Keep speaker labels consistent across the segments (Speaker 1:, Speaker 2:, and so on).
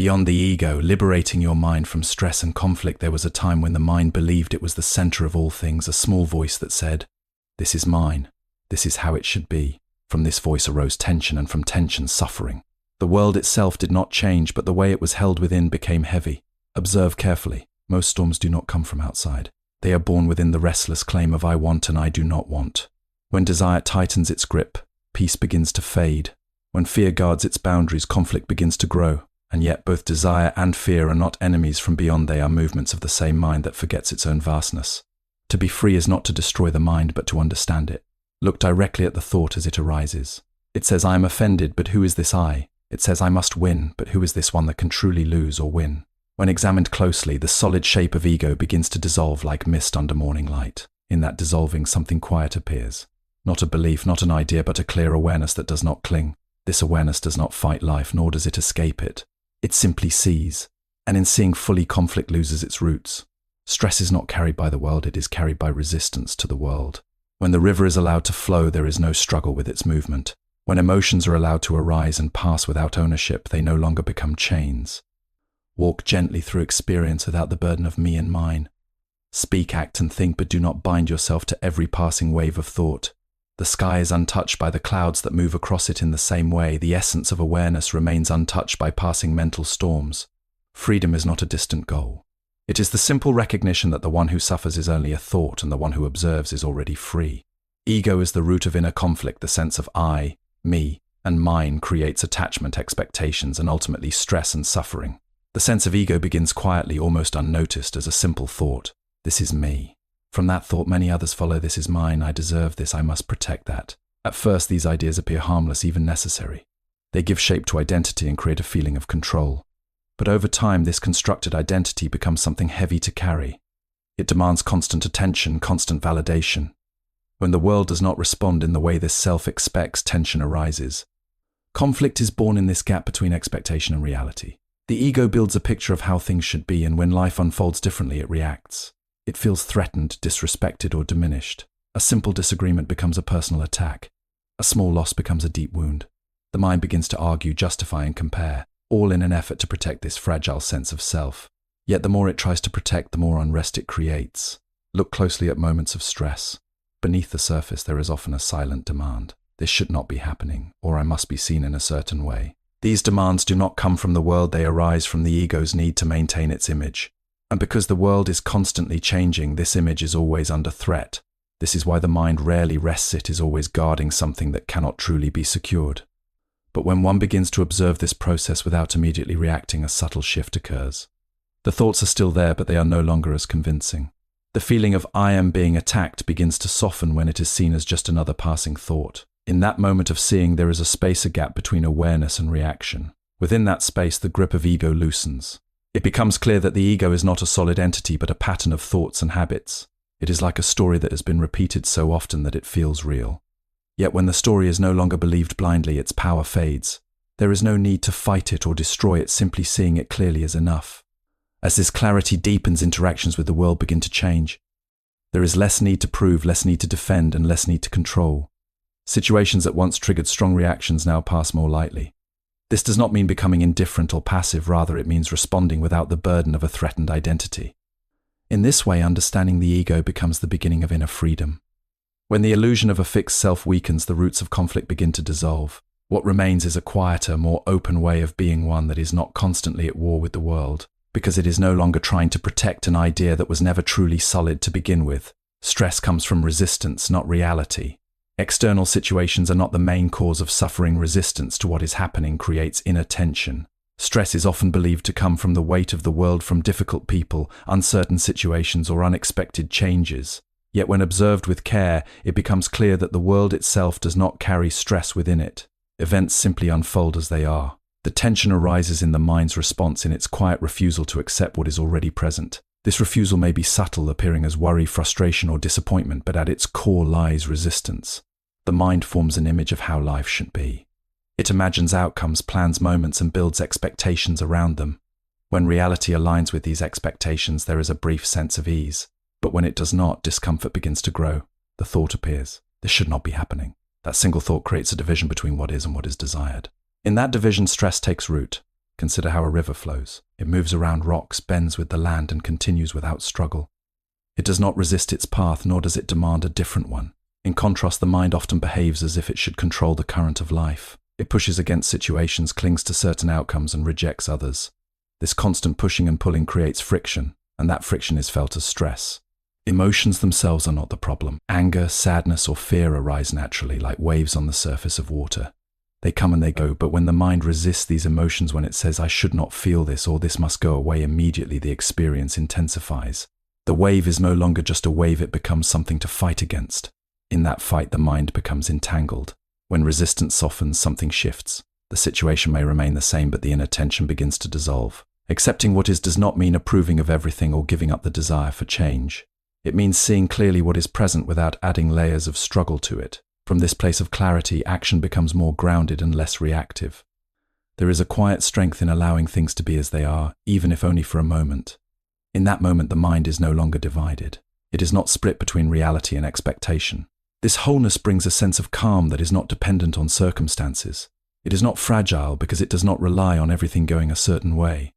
Speaker 1: Beyond the ego, liberating your mind from stress and conflict, there was a time when the mind believed it was the center of all things, a small voice that said, "This is mine. This is how it should be." From this voice arose tension, and from tension, suffering. The world itself did not change, but the way it was held within became heavy. Observe carefully. Most storms do not come from outside. They are born within the restless claim of I want and I do not want. When desire tightens its grip, peace begins to fade. When fear guards its boundaries, conflict begins to grow. And yet both desire and fear are not enemies from beyond. They are movements of the same mind that forgets its own vastness. To be free is not to destroy the mind, but to understand it. Look directly at the thought as it arises. It says, I am offended, but who is this I? It says, I must win, but who is this one that can truly lose or win? When examined closely, the solid shape of ego begins to dissolve like mist under morning light. In that dissolving, something quiet appears. Not a belief, not an idea, but a clear awareness that does not cling. This awareness does not fight life, nor does it escape it. It simply sees. And in seeing fully, conflict loses its roots. Stress is not carried by the world, it is carried by resistance to the world. When the river is allowed to flow, there is no struggle with its movement. When emotions are allowed to arise and pass without ownership, they no longer become chains. Walk gently through experience without the burden of me and mine. Speak, act, and think, but do not bind yourself to every passing wave of thought. The sky is untouched by the clouds that move across it. In the same way, the essence of awareness remains untouched by passing mental storms. Freedom is not a distant goal. It is the simple recognition that the one who suffers is only a thought and the one who observes is already free. Ego is the root of inner conflict. The sense of I, me, and mine creates attachment, expectations, and ultimately stress and suffering. The sense of ego begins quietly, almost unnoticed, as a simple thought. This is me. From that thought, many others follow. This is mine. I deserve this. I must protect that. At first, these ideas appear harmless, even necessary. They give shape to identity and create a feeling of control. But over time, this constructed identity becomes something heavy to carry. It demands constant attention, constant validation. When the world does not respond in the way this self expects, tension arises. Conflict is born in this gap between expectation and reality. The ego builds a picture of how things should be, and when life unfolds differently, it reacts. It feels threatened, disrespected, or diminished. A simple disagreement becomes a personal attack. A small loss becomes a deep wound. The mind begins to argue, justify, and compare, all in an effort to protect this fragile sense of self. Yet the more it tries to protect, the more unrest it creates. Look closely at moments of stress. Beneath the surface, there is often a silent demand. This should not be happening, or I must be seen in a certain way. These demands do not come from the world, they arise from the ego's need to maintain its image. And because the world is constantly changing, this image is always under threat. This is why the mind rarely rests, it is always guarding something that cannot truly be secured. But when one begins to observe this process without immediately reacting, a subtle shift occurs. The thoughts are still there, but they are no longer as convincing. The feeling of I am being attacked begins to soften when it is seen as just another passing thought. In that moment of seeing, there is a space, a gap between awareness and reaction. Within that space, the grip of ego loosens. It becomes clear that the ego is not a solid entity, but a pattern of thoughts and habits. It is like a story that has been repeated so often that it feels real. Yet when the story is no longer believed blindly, its power fades. There is no need to fight it or destroy it, simply seeing it clearly is enough. As this clarity deepens, interactions with the world begin to change. There is less need to prove, less need to defend, and less need to control. Situations that once triggered strong reactions now pass more lightly. This does not mean becoming indifferent or passive, rather it means responding without the burden of a threatened identity. In this way, understanding the ego becomes the beginning of inner freedom. When the illusion of a fixed self weakens, the roots of conflict begin to dissolve. What remains is a quieter, more open way of being, one that is not constantly at war with the world, because it is no longer trying to protect an idea that was never truly solid to begin with. Stress comes from resistance, not reality. External situations are not the main cause of suffering. Resistance to what is happening creates inner tension. Stress is often believed to come from the weight of the world, from difficult people, uncertain situations, or unexpected changes. Yet when observed with care, it becomes clear that the world itself does not carry stress within it. Events simply unfold as they are. The tension arises in the mind's response, in its quiet refusal to accept what is already present. This refusal may be subtle, appearing as worry, frustration, or disappointment, but at its core lies resistance. The mind forms an image of how life should be. It imagines outcomes, plans moments, and builds expectations around them. When reality aligns with these expectations, there is a brief sense of ease. But when it does not, discomfort begins to grow. The thought appears. This should not be happening. That single thought creates a division between what is and what is desired. In that division, stress takes root. Consider how a river flows. It moves around rocks, bends with the land, and continues without struggle. It does not resist its path, nor does it demand a different one. In contrast, the mind often behaves as if it should control the current of life. It pushes against situations, clings to certain outcomes, and rejects others. This constant pushing and pulling creates friction, and that friction is felt as stress. Emotions themselves are not the problem. Anger, sadness, or fear arise naturally, like waves on the surface of water. They come and they go, but when the mind resists these emotions, when it says, "I should not feel this," or "this must go away," immediately the experience intensifies. The wave is no longer just a wave, it becomes something to fight against. In that fight, the mind becomes entangled. When resistance softens, something shifts. The situation may remain the same, but the inner tension begins to dissolve. Accepting what is does not mean approving of everything or giving up the desire for change. It means seeing clearly what is present without adding layers of struggle to it. From this place of clarity, action becomes more grounded and less reactive. There is a quiet strength in allowing things to be as they are, even if only for a moment. In that moment, the mind is no longer divided. It is not split between reality and expectation. This wholeness brings a sense of calm that is not dependent on circumstances. It is not fragile because it does not rely on everything going a certain way.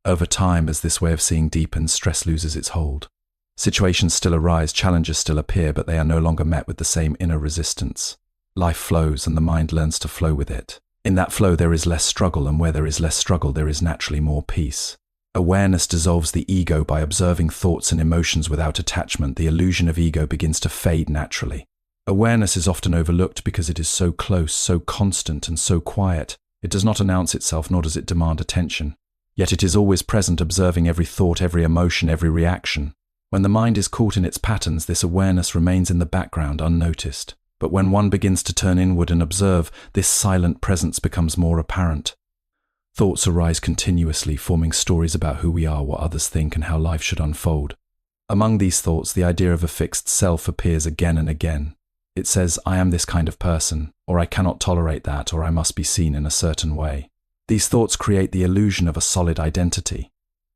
Speaker 1: Over time, as this way of seeing deepens, stress loses its hold. Situations still arise, challenges still appear, but they are no longer met with the same inner resistance. Life flows, and the mind learns to flow with it. In that flow, there is less struggle, and where there is less struggle, there is naturally more peace. Awareness dissolves the ego by observing thoughts and emotions without attachment. The illusion of ego begins to fade naturally. Awareness is often overlooked because it is so close, so constant, and so quiet. It does not announce itself, nor does it demand attention. Yet it is always present, observing every thought, every emotion, every reaction. When the mind is caught in its patterns, this awareness remains in the background, unnoticed. But when one begins to turn inward and observe, this silent presence becomes more apparent. Thoughts arise continuously, forming stories about who we are, what others think, and how life should unfold. Among these thoughts, the idea of a fixed self appears again and again. It says, "I am this kind of person," or "I cannot tolerate that," or "I must be seen in a certain way." These thoughts create the illusion of a solid identity.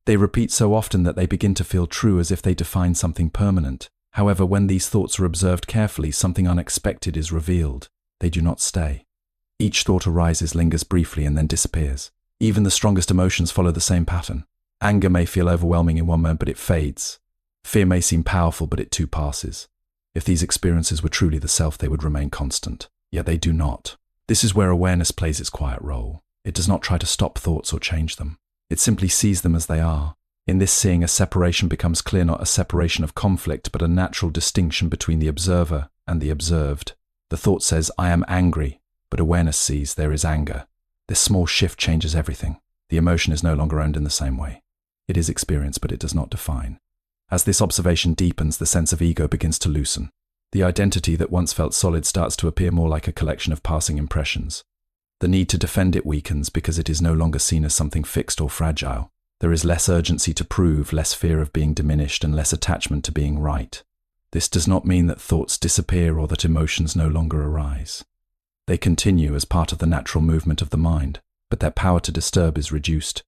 Speaker 1: They repeat so often that they begin to feel true, as if they define something permanent. However, when these thoughts are observed carefully, something unexpected is revealed. They do not stay. Each thought arises, lingers briefly, and then disappears. Even the strongest emotions follow the same pattern. Anger may feel overwhelming in one moment, but it fades. Fear may seem powerful, but it too passes. If these experiences were truly the self, they would remain constant. Yet they do not. This is where awareness plays its quiet role. It does not try to stop thoughts or change them. It simply sees them as they are. In this seeing, a separation becomes clear, not a separation of conflict, but a natural distinction between the observer and the observed. The thought says, "I am angry," but awareness sees there is anger. This small shift changes everything. The emotion is no longer owned in the same way. It is experienced, but it does not define. As this observation deepens, the sense of ego begins to loosen. The identity that once felt solid starts to appear more like a collection of passing impressions. The need to defend it weakens because it is no longer seen as something fixed or fragile. There is less urgency to prove, less fear of being diminished, and less attachment to being right. This does not mean that thoughts disappear or that emotions no longer arise. They continue as part of the natural movement of the mind, but their power to disturb is reduced.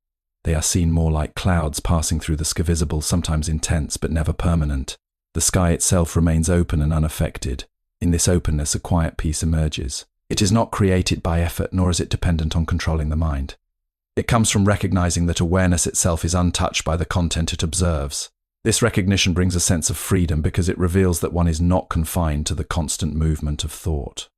Speaker 1: They are seen more like clouds passing through the sky, visible, sometimes intense, but never permanent. The sky itself remains open and unaffected. In this openness, a quiet peace emerges. It is not created by effort, nor is it dependent on controlling the mind. It comes from recognizing that awareness itself is untouched by the content it observes. This recognition brings a sense of freedom because it reveals that one is not confined to the constant movement of thought.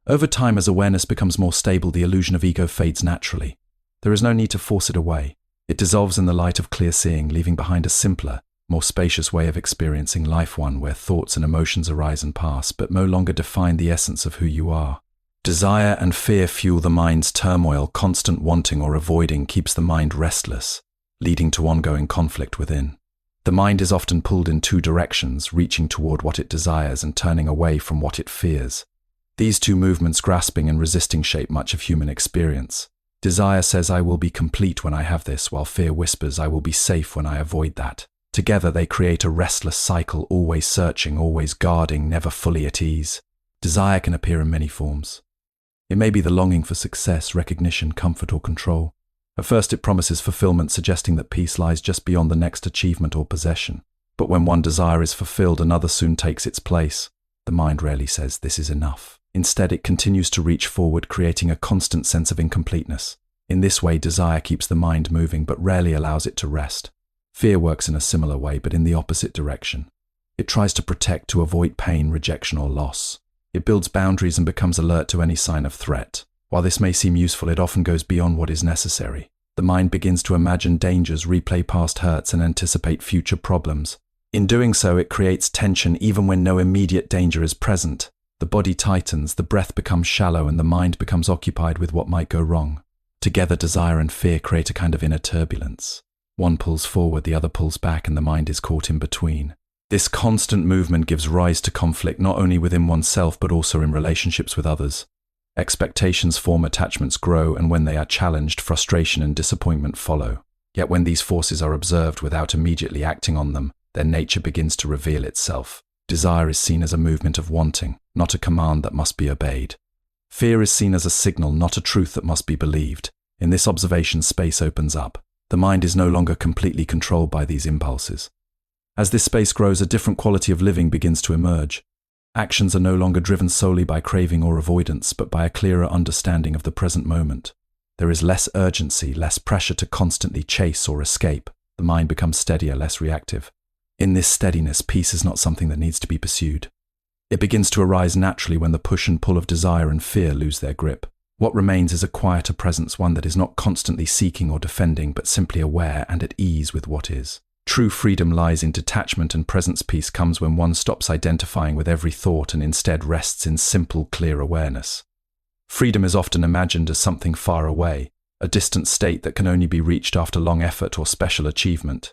Speaker 1: Over time, as awareness becomes more stable, the illusion of ego fades naturally. There is no need to force it away. It dissolves in the light of clear seeing, leaving behind a simpler, more spacious way of experiencing life, one where thoughts and emotions arise and pass, but no longer define the essence of who you are. Desire and fear fuel the mind's turmoil. Constant wanting or avoiding keeps the mind restless, leading to ongoing conflict within. The mind is often pulled in two directions, reaching toward what it desires and turning away from what it fears. These two movements, grasping and resisting, shape much of human experience. Desire says, "I will be complete when I have this," while fear whispers, "I will be safe when I avoid that." Together they create a restless cycle, always searching, always guarding, never fully at ease. Desire can appear in many forms. It may be the longing for success, recognition, comfort, or control. At first it promises fulfillment, suggesting that peace lies just beyond the next achievement or possession. But when one desire is fulfilled, another soon takes its place. The mind rarely says, "This is enough." Instead, it continues to reach forward, creating a constant sense of incompleteness. In this way, desire keeps the mind moving but rarely allows it to rest. Fear works in a similar way, but in the opposite direction. It tries to protect, to avoid pain, rejection, or loss. It builds boundaries and becomes alert to any sign of threat. While this may seem useful, it often goes beyond what is necessary. The mind begins to imagine dangers, replay past hurts, and anticipate future problems. In doing so, it creates tension even when no immediate danger is present. The body tightens, the breath becomes shallow, and the mind becomes occupied with what might go wrong. Together, desire and fear create a kind of inner turbulence. One pulls forward, the other pulls back, and the mind is caught in between. This constant movement gives rise to conflict not only within oneself but also in relationships with others. Expectations form, attachments grow, and when they are challenged, frustration and disappointment follow. Yet when these forces are observed without immediately acting on them, their nature begins to reveal itself. Desire is seen as a movement of wanting, not a command that must be obeyed. Fear is seen as a signal, not a truth that must be believed. In this observation, space opens up. The mind is no longer completely controlled by these impulses. As this space grows, a different quality of living begins to emerge. Actions are no longer driven solely by craving or avoidance, but by a clearer understanding of the present moment. There is less urgency, less pressure to constantly chase or escape. The mind becomes steadier, less reactive. In this steadiness, peace is not something that needs to be pursued. It begins to arise naturally when the push and pull of desire and fear lose their grip. What remains is a quieter presence, one that is not constantly seeking or defending, but simply aware and at ease with what is. True freedom lies in detachment, and presence. Peace comes when one stops identifying with every thought and instead rests in simple, clear awareness. Freedom is often imagined as something far away, a distant state that can only be reached after long effort or special achievement.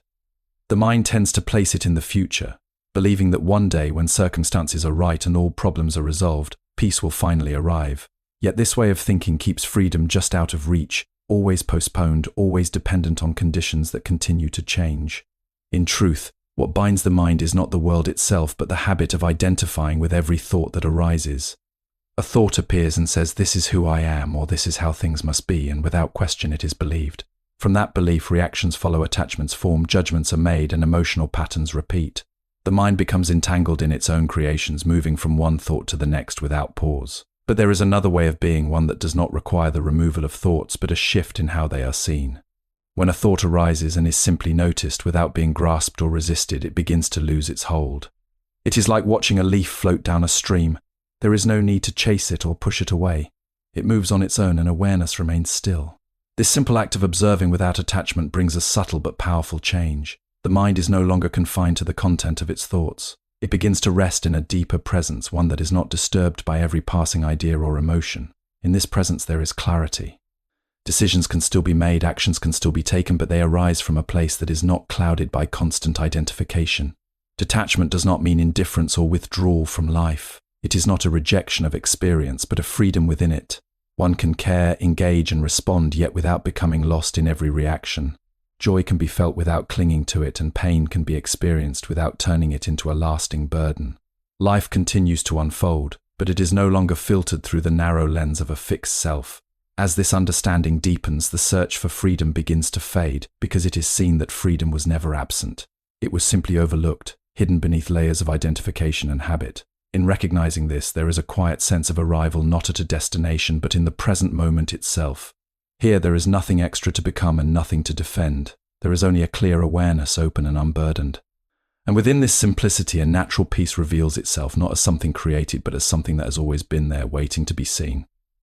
Speaker 1: The mind tends to place it in the future, believing that one day, when circumstances are right and all problems are resolved, peace will finally arrive. Yet this way of thinking keeps freedom just out of reach, always postponed, always dependent on conditions that continue to change. In truth, what binds the mind is not the world itself, but the habit of identifying with every thought that arises. A thought appears and says, "This is who I am," or "This is how things must be," and without question it is believed. From that belief, reactions follow, attachments form, judgments are made, and emotional patterns repeat. The mind becomes entangled in its own creations, moving from one thought to the next without pause. But there is another way of being, one that does not require the removal of thoughts, but a shift in how they are seen. When a thought arises and is simply noticed without being grasped or resisted, it begins to lose its hold. It is like watching a leaf float down a stream. There is no need to chase it or push it away. It moves on its own, and awareness remains still. This simple act of observing without attachment brings a subtle but powerful change. The mind is no longer confined to the content of its thoughts. It begins to rest in a deeper presence, one that is not disturbed by every passing idea or emotion. In this presence there is clarity. Decisions can still be made, actions can still be taken, but they arise from a place that is not clouded by constant identification. Detachment does not mean indifference or withdrawal from life. It is not a rejection of experience, but a freedom within it. One can care, engage, and respond, yet without becoming lost in every reaction. Joy can be felt without clinging to it, and pain can be experienced without turning it into a lasting burden. Life continues to unfold, but it is no longer filtered through the narrow lens of a fixed self. As this understanding deepens, the search for freedom begins to fade, because it is seen that freedom was never absent. It was simply overlooked, hidden beneath layers of identification and habit. In recognizing this, there is a quiet sense of arrival, not at a destination, but in the present moment itself. Here there is nothing extra to become and nothing to defend. There is only a clear awareness, open and unburdened. And within this simplicity, a natural peace reveals itself, not as something created, but as something that has always been there, waiting to be seen.